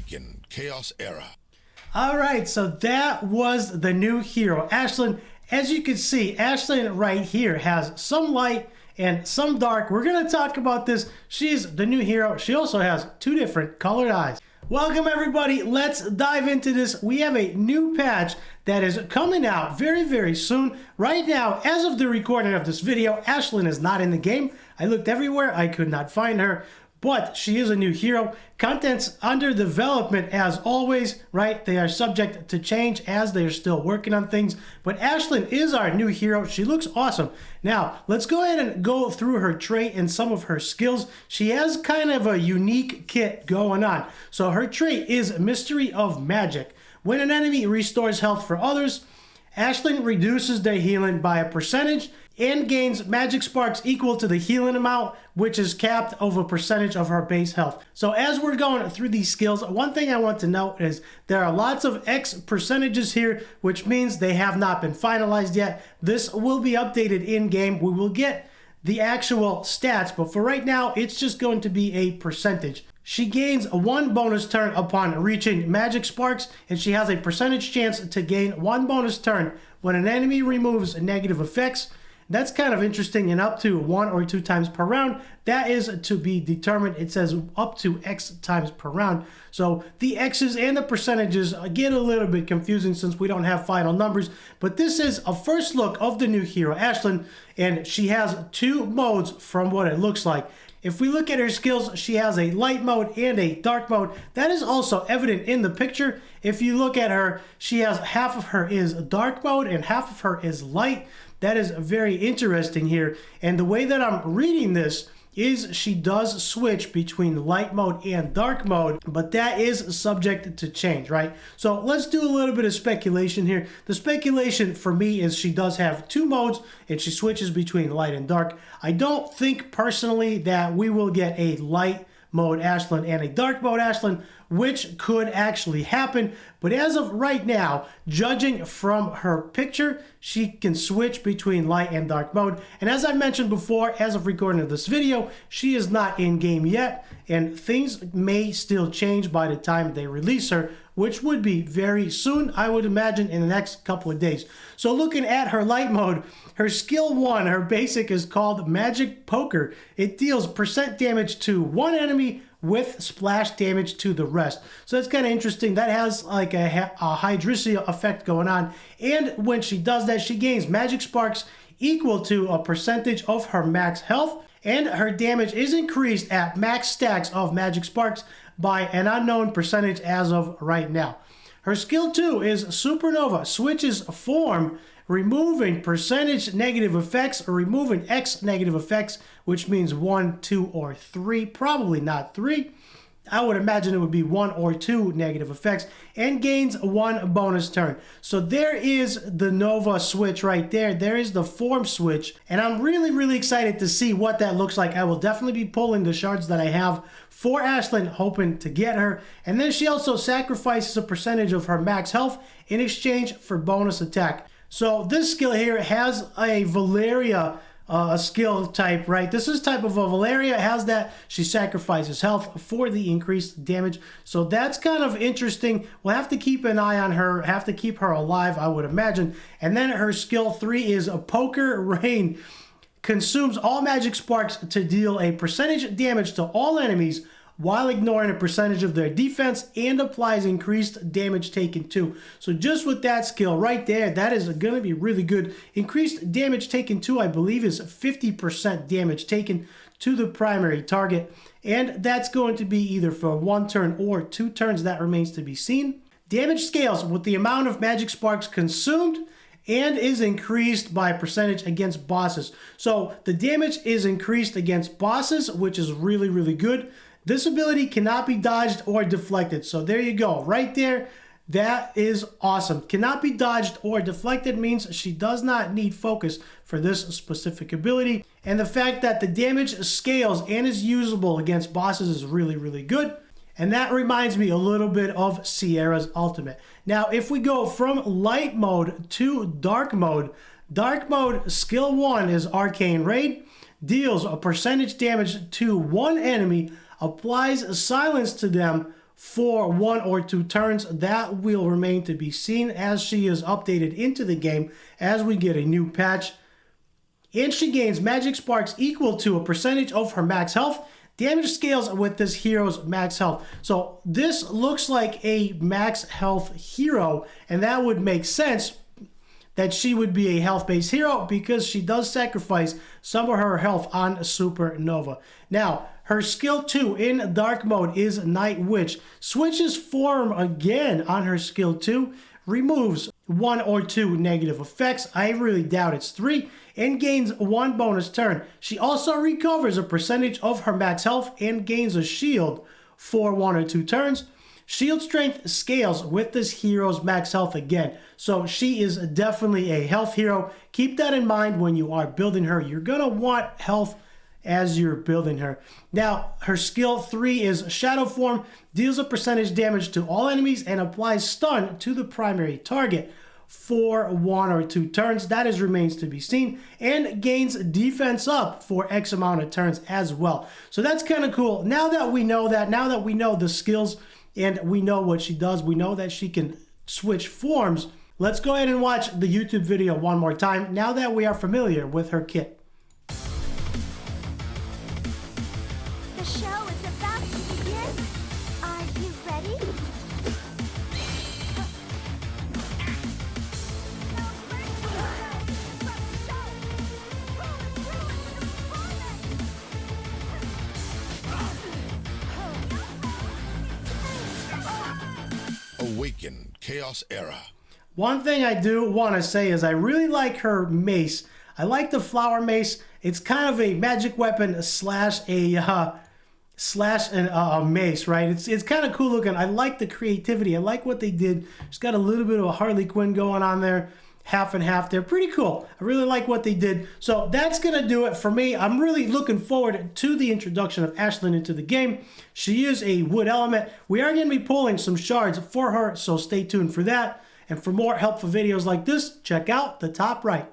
Awaken Chaos Era. Alright, so that was the new hero, Ashlyn. As you can see, Ashlyn right here has some light and some dark. We're going to talk about this. She's the new hero. She also has two different colored eyes. Welcome everybody, let's dive into this. We have a new patch that is coming out very, very soon. Right now, as of the recording of this video, Ashlyn is not in the game. I looked everywhere, I could not find her. But she is a new hero. Content's under development as always, right? They are subject to change as they are still working on things. But Ashlyn is our new hero. She looks awesome. Now, let's go ahead and go through her trait and some of her skills. She has kind of a unique kit going on. So her trait is Mystery of Magic. When an enemy restores health for others, Ashlyn reduces their healing by a percentage and gains magic sparks equal to the healing amount, which is capped over a percentage of her base health. So as we're going through these skills, one thing I want to note is there are lots of X percentages here, which means they have not been finalized yet. This will be updated in game. We will get the actual stats, but for right now, it's just going to be a percentage. She gains one bonus turn upon reaching magic sparks, and she has a percentage chance to gain one bonus turn when an enemy removes negative effects. That's kind of interesting, and up to 1 or 2 times per round. That is to be determined. It says up to X times per round. So the X's and the percentages get a little bit confusing since we don't have final numbers. But this is a first look of the new hero, Ashlyn, and she has 2 modes from what it looks like. If we look at her skills, she has a light mode and a dark mode. That is also evident in the picture. If you look at her, she has half of her is dark mode and half of her is light. That is very interesting here. And the way that I'm reading this is she does switch between light mode and dark mode, but that is subject to change, right? So let's do a little bit of speculation here. The speculation for me is she does have 2 modes and she switches between light and dark. I don't think personally that we will get a light mode Ashlyn and a dark mode Ashlyn, which could actually happen. But as of right now, judging from her picture, she can switch between light and dark mode. And as I mentioned before, as of recording of this video, she is not in game yet, and things may still change by the time they release her, which would be very soon, I would imagine in the next couple of days. So looking at her light mode, her skill 1, her basic is called Magic Poker. It deals percent damage to one enemy with splash damage to the rest. So that's kind of interesting. That has like a Hydrisia effect going on. And when she does that, she gains magic sparks equal to a percentage of her max health. And her damage is increased at max stacks of magic sparks by an unknown percentage as of right now. Her skill 2 is Supernova, switches form, removing percentage negative effects or removing X negative effects, which means 1, 2, or 3, probably not 3. I would imagine it would be 1 or 2 negative effects, and gains 1 bonus turn. So there is the Nova switch right there. There is the form switch, and I'm really, really excited to see what that looks like. I will definitely be pulling the shards that I have for Ashlyn, hoping to get her. And then she also sacrifices a percentage of her max health in exchange for bonus attack. So this skill here has a Valeria skill type, right? This is type of a Valeria, has that. She sacrifices health for the increased damage. So that's kind of interesting. We'll have to keep an eye on her, have to keep her alive, I would imagine. And then her skill 3 is a Poker Rain. Consumes all magic sparks to deal a percentage damage to all enemies while ignoring a percentage of their defense, and applies increased damage taken too. So just with that skill right there, that is going to be really good. Increased damage taken too, I believe, is 50% damage taken to the primary target. And that's going to be either for 1 turn or 2 turns. That remains to be seen. Damage scales with the amount of magic sparks consumed and is increased by percentage against bosses. So the damage is increased against bosses, which is really, really good. This ability cannot be dodged or deflected. So there you go. Right there. That is awesome. Cannot be dodged or deflected means she does not need focus for this specific ability. And the fact that the damage scales and is usable against bosses is really, really good. And that reminds me a little bit of Sierra's ultimate. Now, if we go from light mode to dark mode skill 1 is Arcane Raid. Deals a percentage damage to one enemy, applies silence to them for 1 or 2 turns. That will remain to be seen as she is updated into the game as we get a new patch. And she gains magic sparks equal to a percentage of her max health. Damage scales with this hero's max health. So this looks like a max health hero, and that would make sense that she would be a health-based hero because she does sacrifice some of her health on Supernova. Now, her skill 2 in dark mode is Night Witch. Switches form again on her skill 2, removes 1 or 2 negative effects. I really doubt it's 3, and gains 1 bonus turn. She also recovers a percentage of her max health and gains a shield for 1 or 2 turns. Shield strength scales with this hero's max health again. So she is definitely a health hero. Keep that in mind when you are building her. You're going to want health as you're building her. Now, her skill 3 is Shadow Form. Deals a percentage damage to all enemies and applies stun to the primary target for 1 or 2 turns. That remains to be seen, and gains defense up for X amount of turns as well. So that's kind of cool. Now that we know that, now that we know the skills and we know what she does, we know that she can switch forms, let's go ahead and watch the YouTube video one more time now that we are familiar with her kit. The show is about to begin. Are you ready? Awaken Chaos Era. One thing I do want to say is I really like her mace. I like the flower mace. It's kind of a magic weapon slash a mace, right? It's kind of cool looking. I like the creativity. I like what they did. She's got a little bit of a Harley Quinn going on there. Half and half there. Pretty cool. I really like what they did. So that's going to do it for me. I'm really looking forward to the introduction of Ashlyn into the game. She is a wood element. We are going to be pulling some shards for her, so stay tuned for that. And for more helpful videos like this, check out the top right.